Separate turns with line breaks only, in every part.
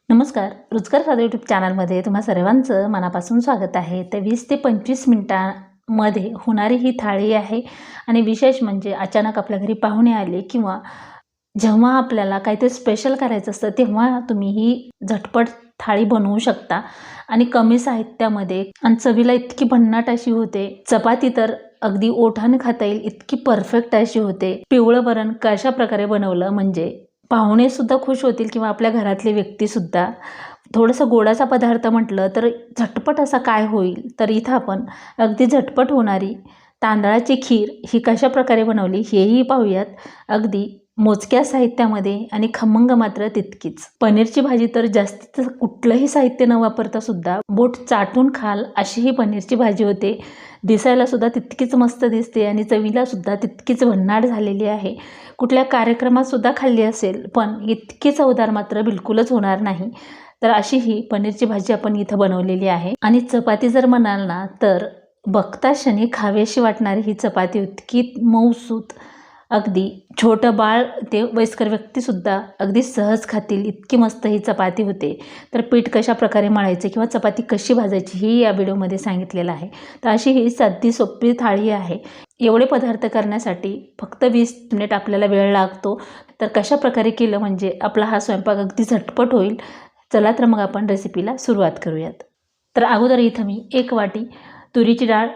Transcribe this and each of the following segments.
नमस्कार. रुचकर स्वाद यूट्यूब चॅनलमध्ये तुम्हा सर्वांचं मनापासून स्वागत आहे. तर 20 ते 25 मिनिटांमध्ये होणारी ही थाळी आहे आणि विशेष म्हणजे अचानक आपल्या घरी पाहुणे आले किंवा जेव्हा आपल्याला काहीतरी स्पेशल करायचं असतं तेव्हा तुम्ही ही झटपट थाळी बनवू शकता आणि कमी साहित्यामध्ये आणि चवीला इतकी भन्नाट अशी होते. चपाती तर अगदी ओठाने खाता येईल इतकी परफेक्ट अशी होते. पिवळं वरण कशा प्रकारे बनवलं म्हणजे पाहुणे सुद्धा खुश होतील किंवा आपल्या घरातले व्यक्तीसुद्धा. थोडंसं गोडाचा पदार्थ म्हटलं तर झटपट असा काय होईल, तर इथं आपण अगदी झटपट होणारी तांदळाची खीर ही कशा प्रकारे बनवली हेही पाहूयात. अगदी मोजक्या साहित्यामध्ये आणि खमंग मात्र तितकीच. पनीरची भाजी तर जास्तीत कुठलंही साहित्य न वापरता सुद्धा बोट चाटून खाल अशी ही पनीरची भाजी होते. दिसायला सुद्धा तितकीच मस्त दिसते आणि चवीला सुद्धा तितकीच भन्नाट झालेली आहे. कुठल्या कार्यक्रमात सुद्धा खाल्ली असेल पण इतकी चवदार मात्र बिलकुलच होणार नाही. तर अशी ही पनीरची भाजी आपण इथं बनवलेली आहे. आणि चपाती जर म्हणाल ना तर बघता क्षणी खावीशी वाटणारी ही चपाती इतकी मऊसूत, अगदी छोटं बाळ ते वयस्कर व्यक्तीसुद्धा अगदी सहज खातील इतकी मस्त ही चपाती होते. तर पीठ कशा प्रकारे मळायचे किंवा चपाती कशी भाजायची ही या व्हिडिओमध्ये सांगितलेलं आहे. तर अशी ही साधी सोपी थाळी आहे. एवढे पदार्थ करण्यासाठी फक्त 20 मिनिट आपल्याला वेळ लागतो. तर कशा प्रकारे केलं म्हणजे आपला हा स्वयंपाक अगदी झटपट होईल. चला तर मग आपण रेसिपीला सुरुवात करूयात. तर अगोदर इथं मी 1 वाटी तुरीची डाळ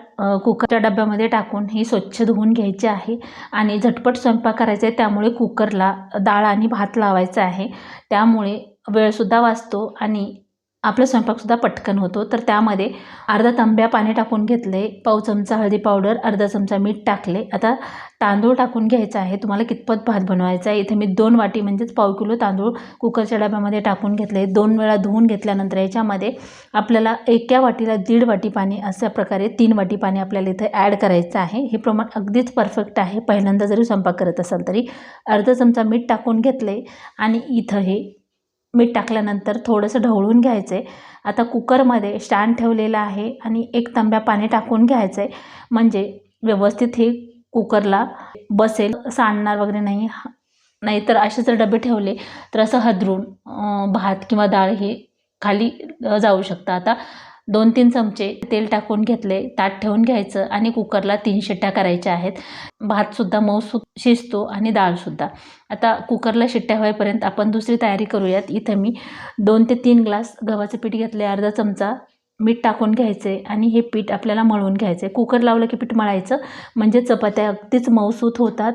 कुकरच्या डब्यामध्ये टाकून ही स्वच्छ धुवून घ्यायची आहे आणि झटपट स्वयंपाक करायचा आहे. त्यामुळे कुकरला डाळ आणि भात लावायचा आहे. त्यामुळे वेळसुद्धा वाचतो आणि आपला स्वयंपाकसुद्धा पटकन होतो. तर त्यामध्ये अर्धा तांब्या पाणी टाकून घेतले, पाव चमचा हळदी पावडर, अर्धा चमचा मीठ टाकले. आता तांदूळ टाकून घ्यायचा आहे. तुम्हाला कितपत भात बनवायचा आहे. इथे मी 2 वाटी म्हणजेच पाव किलो तांदूळ कुकरच्या डब्यामध्ये टाकून घेतले. 2 वेळा धुवून घेतल्यानंतर याच्यामध्ये आपल्याला एका वाटीला 1.5 वाटी पाणी, अशा प्रकारे 3 वाटी पाणी आपल्याला इथे ॲड करायचं आहे. हे प्रमाण अगदीच परफेक्ट आहे. पहिल्यांदा जरी स्वयंपाक करत असाल तरी. अर्धा चमचा मीठ टाकून घेतले आणि इथं हे मीठ टाकल्यानंतर थोडंसं ढवळून घ्यायचं आहे. आता कुकरमध्ये स्टँड ठेवलेला आहे आणि 1 तांब्या पाणी टाकून घ्यायचं आहे म्हणजे व्यवस्थित हे कुकरला बसेल, सांडणार वगैरे नाही. नाहीतर असे जर डबे ठेवले तर असं हादरून भात किंवा डाळ हे खाली जाऊ शकतं. आता 2-3 चमचे तेल टाकून घेतले, ताट ठेवून घ्यायचं आणि कुकरला 3 शिट्ट्या करायच्या आहेत. भातसुद्धा मऊसूत शिजतो आणि डाळसुद्धा. आता कुकरला शिट्ट्या होईपर्यंत आपण दुसरी तयारी करूयात. इथं मी 2 ते 3 ग्लास गव्हाचं पीठ घेतले, अर्धा चमचा मीठ टाकून घ्यायचे आणि हे पीठ आपल्याला मळून घ्यायचं आहे. कुकर लावलं की पीठ मळायचं म्हणजे चपात्या अगदीच मऊसूत होतात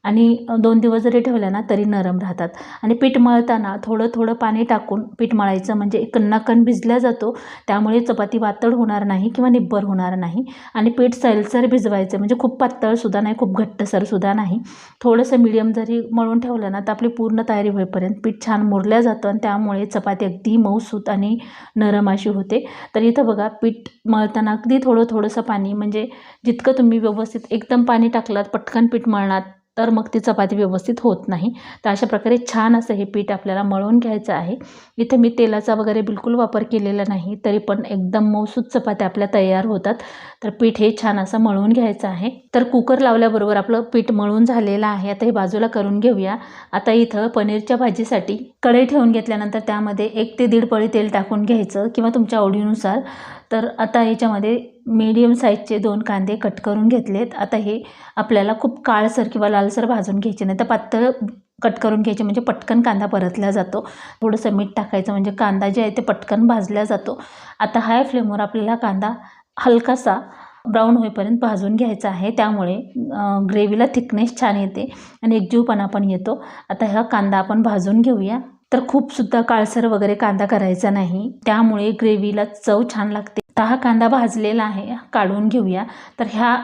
आणि 2 दिवस जरी ठेवल्या ना तरी नरम राहतात. आणि पीठ मळताना थोडं थोडं पाणी टाकून पीठ मळायचं म्हणजे कणकण भिजला जातो. त्यामुळे चपाती वातड होणार नाही किंवा निब्बर होणार नाही. आणि पीठ सैलसर भिजवायचं म्हणजे खूप पातळसुद्धा नाही, खूप घट्टसरसुद्धा नाही. थोडंसं मीडियम जरी मळून ठेवलं ना तर आपली पूर्ण तयारी होईपर्यंत पीठ छान मुरलं जातं आणि त्यामुळे चपाती अगदी मऊसूत आणि नरम अशी होते. तर इथं बघा पीठ मळताना अगदी थोडंसं पाणी, म्हणजे जितकं तुम्ही व्यवस्थित एकदम पाणी टाकलात पटकन पीठ मळणार तर मग ती चपाती व्यवस्थित होत नाही. तर अशा प्रकारे छान असं हे पीठ आपल्याला मळून घ्यायचं आहे. इथे मी तेलाचा वगैरे बिलकुल वापर केलेला नाही, तरी पण एकदम मऊसूत चपात्या आपल्या तयार होतात. तर पीठ हे छान असं मळून घ्यायचं आहे. तर कुकर लावल्याबरोबर आपलं पीठ मळून झालेलं आहे. आता हे बाजूला करून घेऊया. आता इथं पनीरच्या भाजीसाठी कढई ठेवून घेतल्यानंतर त्यामध्ये 1 ते 1.5 पळी तेल टाकून घ्यायचं किंवा तुमच्या आवडीनुसार. तर आता याच्यामध्ये मीडियम साईजचे 2 कांदे कट करून घेतलेत. आता हे आपल्याला खूप काळसर किंवा लालसर भाजून घ्यायचे नाही, तर पातळ कट करून घ्यायचे म्हणजे पटकन कांदा परतला जातो. थोडंसं मीठ टाकायचं म्हणजे कांदा जे आहे ते पटकन भाजला जातो. आता हाय फ्लेमवर आपल्याला कांदा हलकासा ब्राऊन होईपर्यंत भाजून घ्यायचा आहे. त्यामुळे ग्रेव्हीला थिकनेस छान येते आणि एकजीवपणा पण येतो. आता हा कांदा आपण भाजून घेऊया. तर खूपसुद्धा काळसर वगैरे कांदा करायचा नाही, त्यामुळे ग्रेव्हीला चव छान लागते. तर हा कांदा भाजलेला आहे, काढून घेऊया. तर ह्या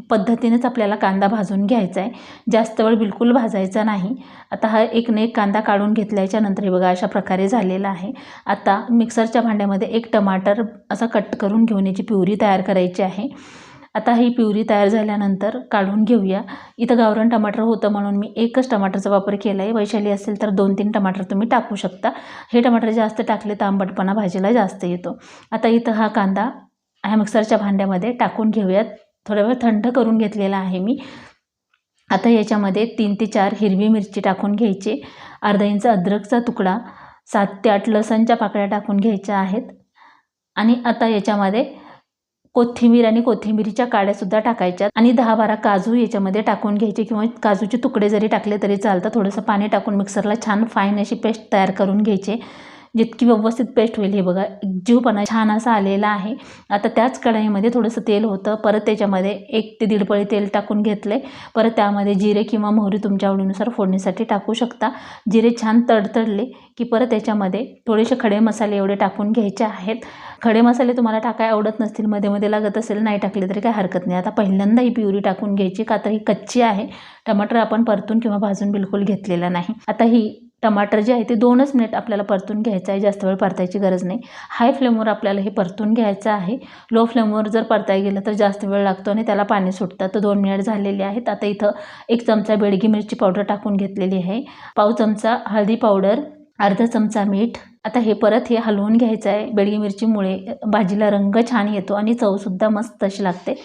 पद्धतीनेच आपल्याला कांदा भाजून घ्यायचा आहे, जास्त वेळ बिलकुल भाजायचा नाही. आता हा एक कांदा काढून घेतल्याच्यानंतर हे बघा अशा प्रकारे झालेला आहे. आता मिक्सरच्या भांड्यामध्ये 1 टमाटर असा कट करून घेऊन याची प्युरी तयार करायची आहे. आता ही प्युरी तयार झाल्यानंतर काढून घेऊया. इथं गावरान टमाटर होतं म्हणून मी 1च टमाटरचा वापर केला आहे. वैशाली असेल तर 2-3 टमाटर तुम्ही टाकू शकता. हे टमाटर जास्त टाकले तर आंबटपणा भाजीला जास्त येतो. आता इथं हा कांदा ह्या मिक्सरच्या भांड्यामध्ये टाकून घेऊयात. थोडा वेळ थंड करून घेतलेला आहे मी. आता याच्यामध्ये 3 ते 4 हिरवी मिरची टाकून घ्यायची, अर्धा इंच अद्रकचा तुकडा, 7 ते 8 लसणच्या पाकळ्या टाकून घ्यायच्या आहेत आणि आता याच्यामध्ये कोथिंबीर आणि कोथिंबीरीच्या काड्यासुद्धा टाकायच्या आणि 10-12 काजू याच्यामध्ये टाकून घ्यायचे किंवा काजूचे तुकडे जरी टाकले तरी चालतं। थोडंसं पाणी टाकून मिक्सरला छान फाईन अशी पेस्ट तयार करून घ्यायची। जितकी व्यवस्थित पेस्ट होईल हे बघा एकजीवपणा छान असा आलेला आहे। आता त्याच कढईमध्ये थोडंसं तेल होतं, परत त्याच्यामध्ये 1 ते 1.5 पळी तेल टाकून घेतले। परत त्यामध्ये जिरे किंवा मोहरी तुमच्या आवडीनुसार फोडणीसाठी टाकू शकता। जिरे छान तडतडले की परत त्याच्यामध्ये थोडेसे खडे मसाले एवढे टाकून घ्यायचे आहेत। खडे मसाले तुम्हाला टाकाय आवडत नसतील, मध्ये मध्ये लागत असेल, नाही टाकले तरी काही हरकत नाही। आता पहिल्यांदा ही प्युरी टाकून घ्यायची का तर ही कच्ची आहे। टमाटर आपण परतून किंवा भाजून बिलकुल घेतलेला नाही। आता ही टमाटर जे आहे ते 2च मिनिट आपल्याला परतून घ्यायचं आहे, जास्त वेळ परतायची गरज नाही। हाय फ्लेमवर आपल्याला हे परतून घ्यायचं आहे। लो फ्लेमवर जर परताय गेलं तर जास्त वेळ लागतो आणि त्याला पाणी सुटतं। तर 2 मिनिट झालेले आहेत। आता इथं 1 चमचा बेडगी मिरची पावडर टाकून घेतलेली आहे, पाव चमचा हळदी पावडर, अर्धा चमचा मीठ। आता हे परत हलवून घ्यायचं आहे। बेडगी मिरचीमुळे भाजीला रंग छान येतो आणि चवसुद्धा मस्त अशी लागते।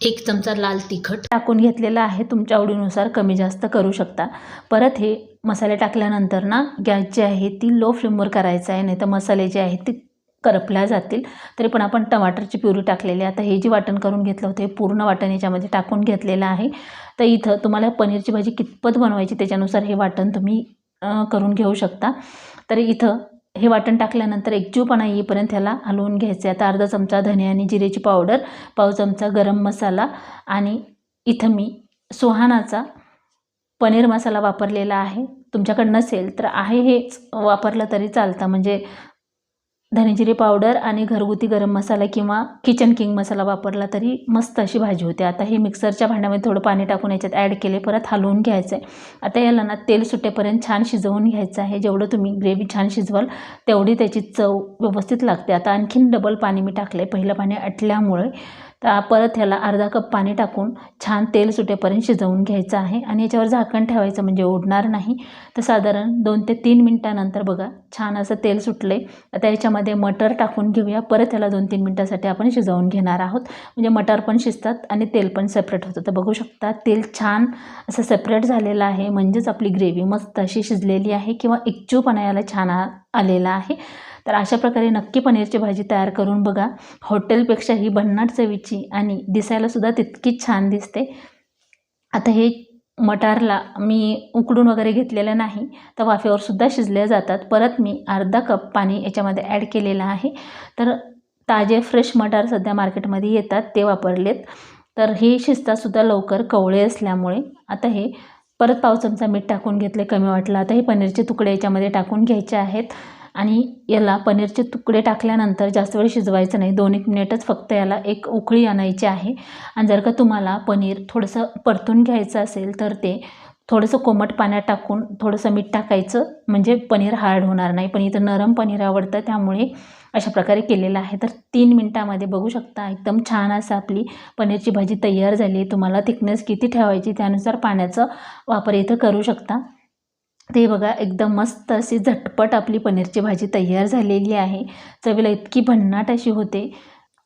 1 चमचा लाल तिखट टाकून घेतलेला आहे, तुमच्या आवडीनुसार कमी जास्त करू शकता। परत हे मसाले टाकल्यानंतर ना गॅस जी आहे ती लो फ्लेमवर करायचा आहे, नाही तर मसाले जे आहेत ते करपल्या जातील। तरी पण आपण टमाटरची प्युरी टाकलेली आहे। आता हे जी वाटण करून घेतलं होतं हे पूर्ण वाटण याच्यामध्ये टाकून घेतलेलं आहे। तर इथं तुम्हाला पनीरची भाजी कितपत बनवायची त्याच्यानुसार हे वाटण तुम्ही करून घेऊ शकता। तर इथं हे वाटण टाकल्यानंतर एकजीवपणा येईपर्यंत ह्याला हलवून घ्यायचे। आता अर्धा चमचा धने आणि जिरेची पावडर, पाव चमचा गरम मसाला आणि इथं मी सुहानाचा पनीर मसाला वापरलेला आहे। तुमच्याकडे नसेल तर आहे हेच वापरलं तरी चालतं, म्हणजे धने जिरे पावडर आणि घरगुती गरम मसाला किंवा किचन किंग मसाला वापरला तरी मस्त अशी भाजी होते। आता हे मिक्सरच्या भांड्यामध्ये थोडं पाणी टाकून याच्यात ॲड केले, परत हलवून घ्यायचं आहे। आता याला ना तेल सुटेपर्यंत छान शिजवून घ्यायचं आहे। जेवढं तुम्ही ग्रेव्ही छान शिजवाल तेवढी त्याची चव व्यवस्थित लागते। आता आणखीन डबल पाणी मी टाकलं आहे, पहिलं पाणी आटल्यामुळे। तर परत ह्याला अर्धा कप पाणी टाकून छान तेल सुटेपर्यंत शिजवून घ्यायचं आहे आणि याच्यावर झाकण ठेवायचं म्हणजे ओढणार नाही। तर साधारण 2 ते 3 मिनिटानंतर बघा छान असं तेल सुटले। आता याच्यामध्ये मटर टाकून घेऊया, परत ह्याला 2-3 मिनिटासाठी आपण शिजवून घेणार आहोत, म्हणजे मटर पण शिजतात आणि तेल पण सेपरेट होतं। तर बघू शकता तेल छान असं सेपरेट झालेलं आहे, म्हणजेच आपली ग्रेव्ही मस्त अशी शिजलेली आहे किंवा एकजीवपणा याला छान आलेला आहे। तर अशा प्रकारे नक्की पनीरची भाजी तयार करून बघा। हॉटेलपेक्षाही भन्नाट चवीची आणि दिसायलासुद्धा तितकीच छान दिसते। आता हे मटारला मी उकडून वगैरे घेतलेलं नाही, तर वाफेवर सुद्धा शिजले जातात। परत मी अर्धा कप पाणी याच्यामध्ये ॲड केलेलं आहे। तर ताजे फ्रेश मटार सध्या मार्केटमध्ये येतात ते वापरलेत, तर हे शिजतासुद्धा लवकर कवळे असल्यामुळे। आता हे परत पाव चमचा मीठ टाकून घेतले, कमी वाटलं। आता हे पनीरचे तुकडे याच्यामध्ये टाकून घ्यायचे आहेत आणि याला पनीरचे तुकडे टाकल्यानंतर जास्त वेळ शिजवायचं नाही, 2-1 मिनिटच फक्त याला एक उकळी आणायची आहे। आणि जर का तुम्हाला पनीर थोडंसं परतून घ्यायचं असेल तर ते थोडंसं कोमट पाण्यात टाकून थोडंसं मीठ टाकायचं, म्हणजे पनीर हार्ड होणार नाही। पण इथं नरम पनीर आवडतं त्यामुळे अशा प्रकारे केलेलं आहे। तर 3 मिनिटामध्ये बघू शकता एकदम छान असं आपली पनीरची भाजी तयार झाली। तुम्हाला थिकनेस किती ठेवायची त्यानुसार पाण्याचा वापर इथं करू शकता। ते बघा एकदम मस्त अशी झटपट आपली पनीरची भाजी तयार झालेली आहे, चवीला इतकी भन्नाट अशी होते।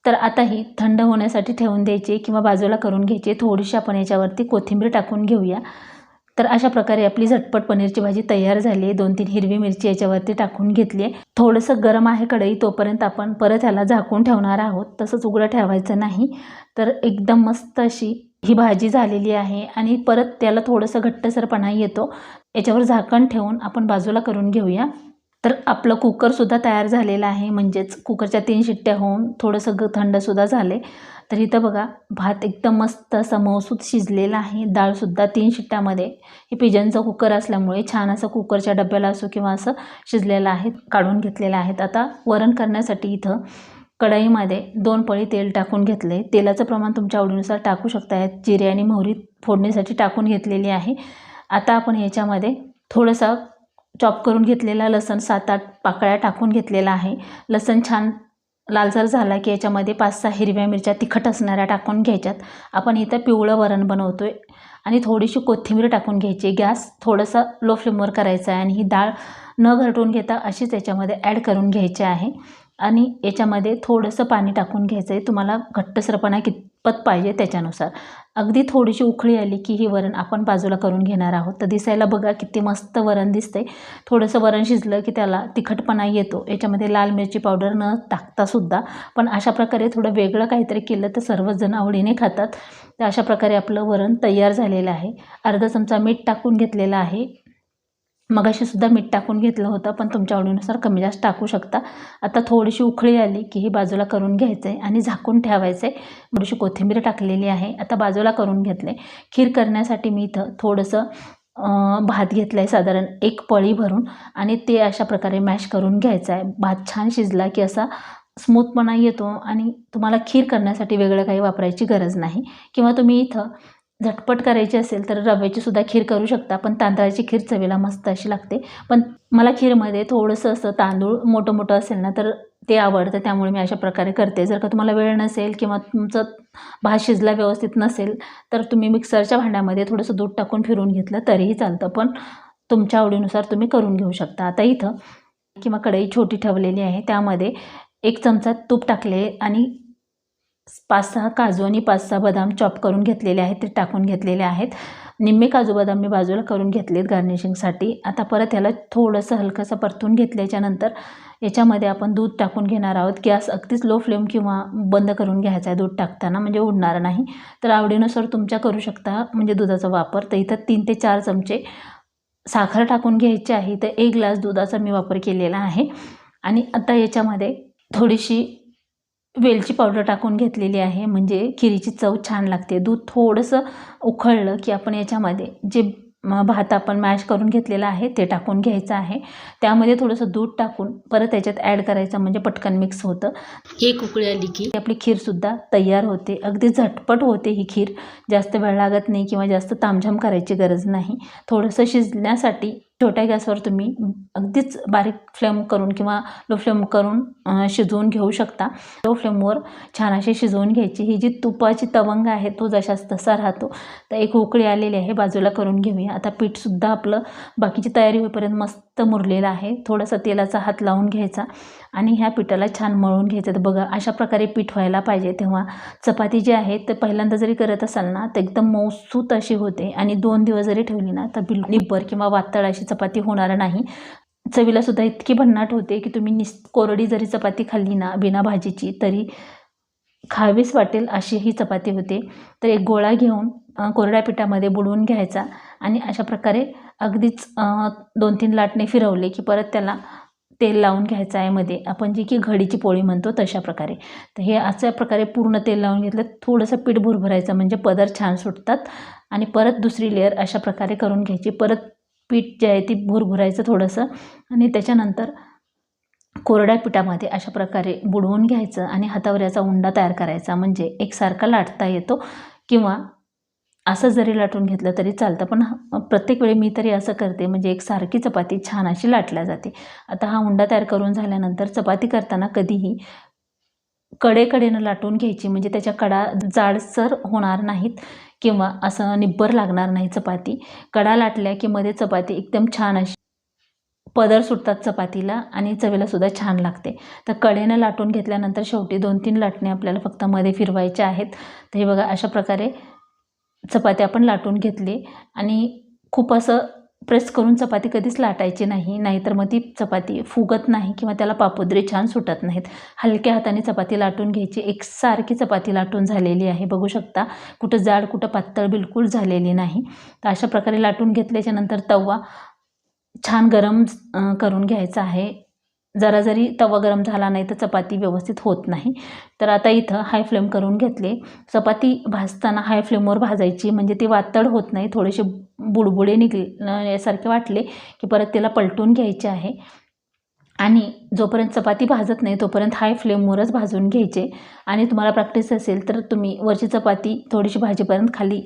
तर आता ही थंड होण्यासाठी ठेवून द्यायची किंवा बाजूला करून घ्यायची। थोडीशी आपण याच्यावरती कोथिंबीर टाकून घेऊया। तर अशा प्रकारे आपली झटपट पनीरची भाजी तयार झाली आहे। 2-3 हिरवी मिरची याच्यावरती टाकून घेतली आहे। थोडंसं गरम आहे कढई, तोपर्यंत आपण परत ह्याला झाकून ठेवणार आहोत, तसंच उघडं ठेवायचं नाही। तर एकदम मस्त अशी ही भाजी झालेली आहे आणि परत त्याला थोडंसं घट्टसरपणा येतो। याच्यावर झाकण ठेवून आपण बाजूला करून घेऊया। तर आपलं कुकरसुद्धा तयार झालेलं आहे, म्हणजेच कुकरच्या 3 शिट्ट्या होऊन थोडंसं थंडसुद्धा झाले। तर इथं बघा भात एकदम मस्त असा मऊसूत शिजलेला आहे, डाळसुद्धा 3 शिट्ट्यामध्ये। हे पिजनचं कुकर असल्यामुळे छान असं कुकरच्या डब्याला असो किंवा असं शिजलेलं आहे, काढून घेतलेलं आहेत। आता वरण करण्यासाठी इथं कढईमध्ये 2 पळी तेल टाकून घेतले। तेलाचं प्रमाण तुमच्या आवडीनुसार टाकू शकता। जिरे आणि मोहरी फोडणीसाठी टाकून घेतलेली आहे। आता आपण याच्यामध्ये थोडंसं चॉप करून घेतलेला लसण 7-8 पाकळ्या टाकून घेतलेला आहे। लसण छान लालसर झाला की याच्यामध्ये 5-6 हिरव्या मिरच्या तिखट असणाऱ्या टाकून घ्यायच्यात। आपण इथं पिवळं वरण बनवतोय आणि थोडीशी कोथिंबीर टाकून घ्यायची। गॅस थोडंसं लो फ्लेमवर करायचा आहे आणि ही डाळ न घरटून घेता अशीच याच्यामध्ये ॲड करून घ्यायची आहे आणि याच्यामध्ये थोडंसं पाणी टाकून घ्यायचं आहे, तुम्हाला घट्टसरपणा कितपत पाहिजे त्याच्यानुसार। अगदी थोडीशी उकळी आली की ही वरण आपण बाजूला करून घेणार आहोत. तर दिसायला बघा किती मस्त वरण दिसते. थोडंसं वरण शिजलं की त्याला तिखटपणा येतो. याच्यामध्ये लाल मिरची पावडर न टाकतासुद्धा, पण अशा प्रकारे थोडं वेगळं काहीतरी केलं तर सर्वजण आवडीने खातात. तर अशा प्रकारे आपलं वरण तयार झालेलं आहे. अर्धा चमचा मीठ टाकून घेतलेलं आहे. मगाशी सुद्धा मीठ टाकून घेतलं होतं, पण तुमच्या आवडीनुसार कमी जास्त टाकू शकता. आता थोडीशी उकळी आली की ही बाजूला करून घ्यायचं आहे आणि झाकून ठेवायचं आहे. थोडीशी कोथिंबीर टाकलेली आहे. आता बाजूला करून घेतले. खीर करण्यासाठी मी इथं थोडंसं भात घेतलं आहे, साधारण 1 पळी भरून, आणि ते अशा प्रकारे मॅश करून घ्यायचं आहे. भात छान शिजला की असा स्मूथपणा येतो आणि तुम्हाला खीर करण्यासाठी वेगळं काही वापरायची गरज नाही. किंवा तुम्ही इथं झटपट करायची असेल तर रव्याची सुद्धा खीर करू शकता, पण तांदळाची खीर चवीला मस्त अशी लागते. पण मला खीरमध्ये थोडंसं असं तांदूळ मोठं मोठं असेल ना तर ते आवडतं, त्यामुळे मी अशा प्रकारे करते. जर का तुम्हाला वेळ नसेल किंवा तुमचं भात शिजला व्यवस्थित नसेल तर तुम्ही मिक्सरच्या भांड्यामध्ये थोडंसं दूध टाकून फिरवून घेतलं तरीही चालतं, पण तुमच्या आवडीनुसार तुम्ही करून घेऊ शकता. आता इथं किंवा कढई छोटी ठेवलेली आहे, त्यामध्ये 1 चमचा तूप टाकले आणि 5-6 काजू आणि 5-6 बदाम चॉप करून घेतलेले आहेत, ते टाकून घेतलेले आहेत. निम्मे काजू बदाम मी बाजूला करून घेतलेत गार्निशिंगसाठी. आता परत ह्याला थोडंसं हलकंसं परतून घेतल्याच्यानंतर याच्यामध्ये आपण दूध टाकून घेणार आहोत. गॅस अगदीच लो फ्लेम किंवा बंद करून घ्यायचा आहे दूध टाकताना, म्हणजे उडणार नाही. तर आवडीनुसार तुमच्या करू शकता म्हणजे दुधाचा वापर. तर इथं 3 ते 4 चमचे साखर टाकून घ्यायची आहे. तर 1 ग्लास दुधाचा मी वापर केलेला आहे. आणि आता याच्यामध्ये थोडीशी वेलची पावडर टाकून घेतलेली आहे, म्हणजे खिरीची चव छान लागते. दूध थोडंसं उकळलं की आपण याच्यामध्ये जे भात आपण मॅश करून घेतलेला आहे ते टाकून घ्यायचं आहे. त्यामध्ये थोडंसं दूध टाकून परत त्याच्यात ॲड करायचं, म्हणजे पटकन मिक्स होतं. एक उकळी आली की आपली खीरसुद्धा तयार होते. अगदी झटपट होते ही खीर. जास्त वेळ लागत नाही किंवा जास्त तामझाम करायची गरज नाही. थोडंसं शिजण्यासाठी छोट्या गॅसवर तुम्ही अगदीच बारीक फ्लेम करून किंवा लो फ्लेम करून शिजवून घेऊ शकता. लो फ्लेमवर छान अशी शिजवून घ्यायची. ही जी तुपाची तवंग आहे तो जशास तसा राहतो. तर एक उकळी आलेली आहे, बाजूला करून घेऊया. आता पीठसुद्धा आपलं बाकीची तयारी होईपर्यंत मस्त मुरलेलं आहे. थोडासा तेलाचा हात लावून घ्यायचा आणि ह्या पिठाला छान मळून घ्यायचं. तर बघा अशा प्रकारे पीठ व्हायला पाहिजे. तेव्हा चपाती जी आहे तर पहिल्यांदा जरी करत असाल ना तर एकदम मऊसूत अशी होते, आणि 2 दिवस जरी ठेवली ना तर बिलकुल निब्बर किंवा वातळ अशी चपाती होणार नाही. चवीला सुद्धा इतकी भन्नाट होते की तुम्ही कोरडी जरी चपाती खाल्ली ना बिना भाजीची तरी खावीच वाटेल अशी ही चपाती होते. तर एक गोळा घेऊन कोरड्या पिठामध्ये बुडवून घ्यायचा आणि अशा प्रकारे अगदीच 2-3 लाटणे फिरवले की परत त्याला तेल लावून घ्यायचं आहे मध्ये. आपण जी की घडीची पोळी म्हणतो तशा प्रकारे. तर हे अशा प्रकारे पूर्ण तेल लावून घेतलं. थोडंसं पीठ भुरभरायचं म्हणजे पदर छान सुटतात, आणि परत दुसरी लेअर अशा प्रकारे करून घ्यायची. परत पीठ जे आहे ते भुरभुरायचं थोडंसं, आणि त्याच्यानंतर कोरड्या पिठामध्ये अशा प्रकारे बुडवून घ्यायचं आणि हातावर याचा उंडा तयार करायचा, म्हणजे एकसारखा लाटता येतो. किंवा असं जरी लाटून घेतलं तरी चालतं, पण प्रत्येक वेळी मी तरी असं करते, म्हणजे एकसारखी चपाती छान अशी लाटल्या जाते. आता हा उंडा तयार करून झाल्यानंतर चपाती करताना कधीही कडेकडेनं लाटून घ्यायची, म्हणजे त्याच्या कडा जाडसर होणार नाहीत किंवा असं निब्बर लागणार नाही चपाती. कडा लाटल्या की मध्ये चपाती एकदम छान अशी पदर सुटतात चपातीला आणि चवीला सुद्धा छान लागते. तर कडेनं लाटून घेतल्यानंतर शेवटी 2-3 लाटणे आपल्याला फक्त मध्ये फिरवायचे आहेत. तर हे बघा अशा प्रकारे चपाती आपण लाटून घेतली, आणि खूप असं प्रेस करून चपाती कधीच लाटायची नाही, नाहीतर मग ती चपाती फुगत नाही किंवा त्याला पापुद्रे छान सुटत नाहीत. हलक्या हाताने चपाती लाटून घ्यायची. एकसारखी चपाती लाटून झालेली आहे, बघू शकता. कुठं जाड कुठं पातळ बिलकुल झालेली नाही. तर अशा प्रकारे लाटून घेतल्याच्यानंतर तवा छान गरम करून घ्यायचा आहे. जरा जरी तवा गरम झाला नाही तर चपाती व्यवस्थित होत नाही. तर आता इथं हाय फ्लेम करून घेतले. चपाती भाजताना हाय फ्लेमवर भाजायची, म्हणजे ती वातळ होत नाही. थोडेसे बुडबुडे यासारखे वाटले की परत त्याला पलटून घ्यायचे आहे, आणि जोपर्यंत चपाती भाजत नाही तोपर्यंत हाय फ्लेमवरच भाजून घ्यायचे. आणि तुम्हाला प्रॅक्टिस असेल तर तुम्ही वरची चपाती थोडीशी भाजीपर्यंत खाली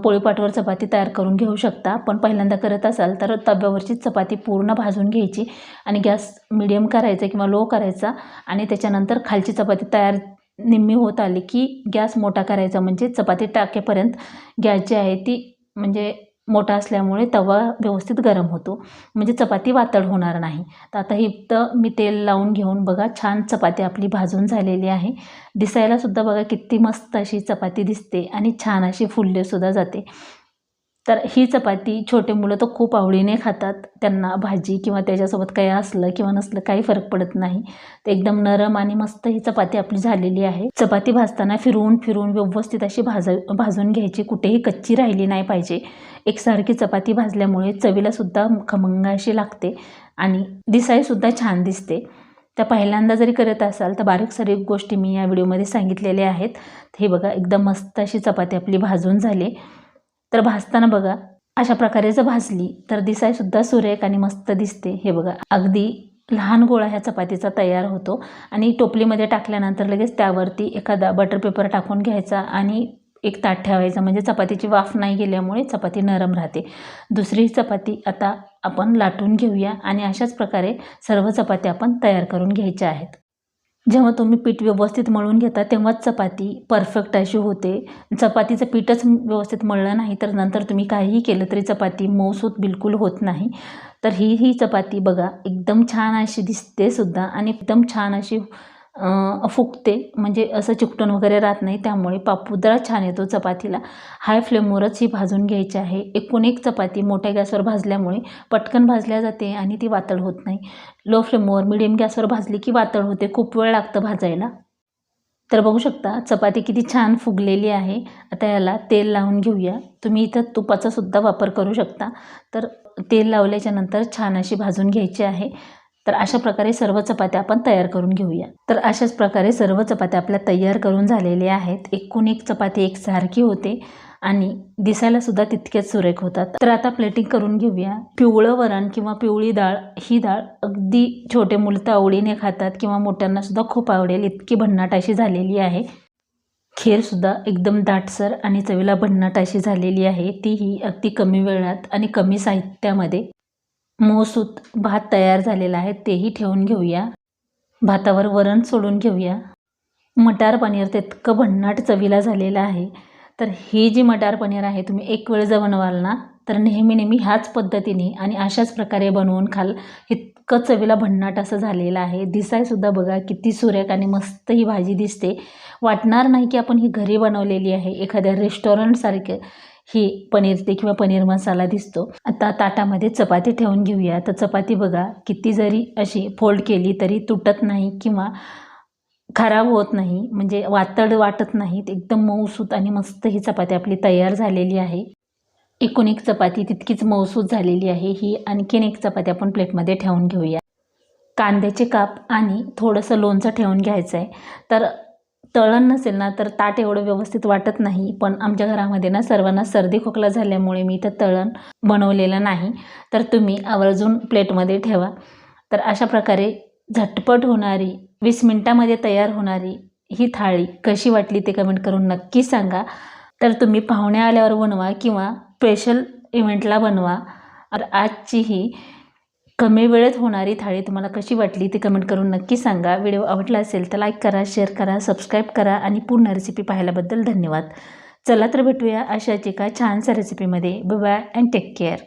पोळीपाटवर चपाती तयार करून घेऊ शकता. पण पहिल्यांदा करत असाल तर तव्यावरची चपाती पूर्ण भाजून घ्यायची आणि गॅस मिडियम करायचा किंवा लो करायचा, आणि त्याच्यानंतर खालची चपाती तयार निम्मी होत आली की गॅस मोठा करायचा, म्हणजे चपाती टाकेपर्यंत गॅस जी आहे ती म्हणजे मोठा असल्यामुळे तवा व्यवस्थित गरम होतो, म्हणजे चपाती वातड होणार नाही. तर आता इथं मी तेल लावून घेऊन बघा छान चपाती आपली भाजून झालेली आहे. दिसायलासुद्धा बघा किती मस्त अशी चपाती दिसते आणि छान अशी फुललेसुद्धा जाते. तर ही चपाती छोटे मुलं तर खूप आवडीने खातात. त्यांना भाजी किंवा त्याच्यासोबत काही असलं किंवा नसलं काही फरक पडत नाही. तर एकदम नरम आणि मस्त ही चपाती आपली झालेली आहे. चपाती भाजताना फिरवून फिरवून व्यवस्थित अशी भाजून घ्यायची, कुठेही कच्ची राहिली नाही पाहिजे. एकसारखी चपाती भाजल्यामुळे चवीलासुद्धा खमंग अशी लागते आणि दिसायसुद्धा छान दिसते. त्या पहिल्यांदा जरी करत असाल तर बारीक सारीक गोष्टी मी या व्हिडिओमध्ये सांगितलेल्या आहेत. हे बघा एकदम मस्त अशी चपाती आपली भाजून झाली. तर भाजताना बघा अशा प्रकारे जर भाजली तर दिसायसुद्धा सुरेख आणि मस्त दिसते. हे बघा अगदी लहान गोळा ह्या चपातीचा तयार होतो आणि टोपलीमध्ये टाकल्यानंतर लगेच त्यावरती एखादा बटर पेपर टाकून घ्यायचा आणि एक ताट ठेवायचं, म्हणजे चपातीची वाफ नाही गेल्यामुळे चपाती नरम राहते. दुसरी चपाती आता आपण लाटून घेऊया आणि अशाच प्रकारे सर्व चपात्या आपण तयार करून घ्यायच्या आहेत. जेव्हा तुम्ही पीठ व्यवस्थित मळून घेता तेव्हाच चपाती परफेक्ट अशी होते. चपातीचं पीठच व्यवस्थित मळलं नाही तर नंतर तुम्ही काहीही केलं तरी चपाती मऊसूत बिलकुल होत नाही. तर ही चपाती बघा एकदम छान अशी दिसते सुद्धा आणि एकदम छान अशी फुगते, म्हणजे असं चिकटून वगैरे राहत नाही. त्यामुळे पापुद्रा छान येतो चपातीला. हाय फ्लेमवरच ही भाजून घ्यायची आहे. एकूण एक चपाती मोठ्या गॅसवर भाजल्यामुळे पटकन भाजल्या जाते आणि ती वातड होत नाही. लो फ्लेमवर मिडियम गॅसवर भाजली की वातड होते, खूप वेळ लागतं भाजायला. तर बघू शकता चपाती किती छान फुगलेली आहे. आता याला तेल लावून घेऊया. तुम्ही इथं तुपाचा सुद्धा वापर करू शकता. तर तेल लावल्याच्या नंतर छान अशी भाजून घ्यायची आहे. तर अशा प्रकारे सर्व चपात्या आपण तयार करून घेऊया. तर अशाच प्रकारे सर्व चपात्या आपल्या तयार करून झालेल्या आहेत. एकूण एक चपाती एकसारखी होते आणि दिसायलासुद्धा तितकेच सुरेख होतात. तर आता प्लेटिंग करून घेऊया. पिवळं वरण किंवा पिवळी डाळ, ही डाळ अगदी छोटे मुलं तर आवडीने खातात किंवा मोठ्यांनासुद्धा खूप आवडेल इतकी भन्नाट अशी झालेली आहे. खीरसुद्धा एकदम दाटसर आणि चवीला भन्नाट अशी झालेली आहे. तीही अगदी कमी वेळात आणि कमी साहित्यामध्ये. मऊसूत भात तयार झालेला आहे, तेही ठेवून घेऊया. भातावर वरण सोडून घेऊया. मटार पनीर तितकं भन्नाट चवीला झालेलं आहे. तर ही जी मटार पनीर आहे तुम्ही एक वेळ जर बनवाल ना तर नेहमी ह्याच पद्धतीने आणि अशाच प्रकारे बनवून खाल. इतकं चवीला भन्नाट असं झालेलं आहे. दिसायसुद्धा बघा किती सुरेख आणि मस्त ही भाजी दिसते. वाटणार नाही की आपण ही घरी बनवलेली आहे. एखाद्या रेस्टॉरंटसारखे ही पनीर किंवा पनीर मसाला दिसतो. आता ताटामध्ये चपाती ठेवून घेऊया. तर चपाती बघा किती जरी अशी फोल्ड केली तरी तुटत नाही किंवा खराब होत नाही, म्हणजे वातड वाटत नाहीत. एकदम मऊसूत आणि मस्त ही चपाती आपली तयार झालेली आहे. एकूण एक चपाती तितकीच मऊसूत झालेली आहे. ही आणखीन एक चपाती आपण प्लेटमध्ये ठेवून घेऊया. कांद्याचे काप आणि थोडंसं लोणचं ठेवून घ्यायचं आहे. तर तळण नसेल ना तर ताट एवढं व्यवस्थित वाटत नाही, पण आमच्या घरामध्ये ना सर्वांना सर्दी खोकला झाल्यामुळे मी इथं तळण बनवलेलं नाही. तर तुम्ही आवर्जून प्लेटमध्ये ठेवा. तर अशा प्रकारे झटपट होणारी 20 मिनिटामध्ये तयार होणारी ही थाळी कशी वाटली ते कमेंट करून नक्की सांगा. तर तुम्ही पाहुणे आल्यावर बनवा किंवा स्पेशल इव्हेंटला बनवा. तर आजची ही कमी वेळेत होणारी थाळी तुम्हाला कशी वाटली ते कमेंट करून नक्की सांगा. व्हिडिओ आवडला असेल तर लाईक करा, शेअर करा, सबस्क्राईब करा आणि पूर्ण रेसिपी पाहिल्याबद्दल धन्यवाद. चला तर भेटूया अशाच एका छानशा रेसिपीमध्ये. Bye bye and take care.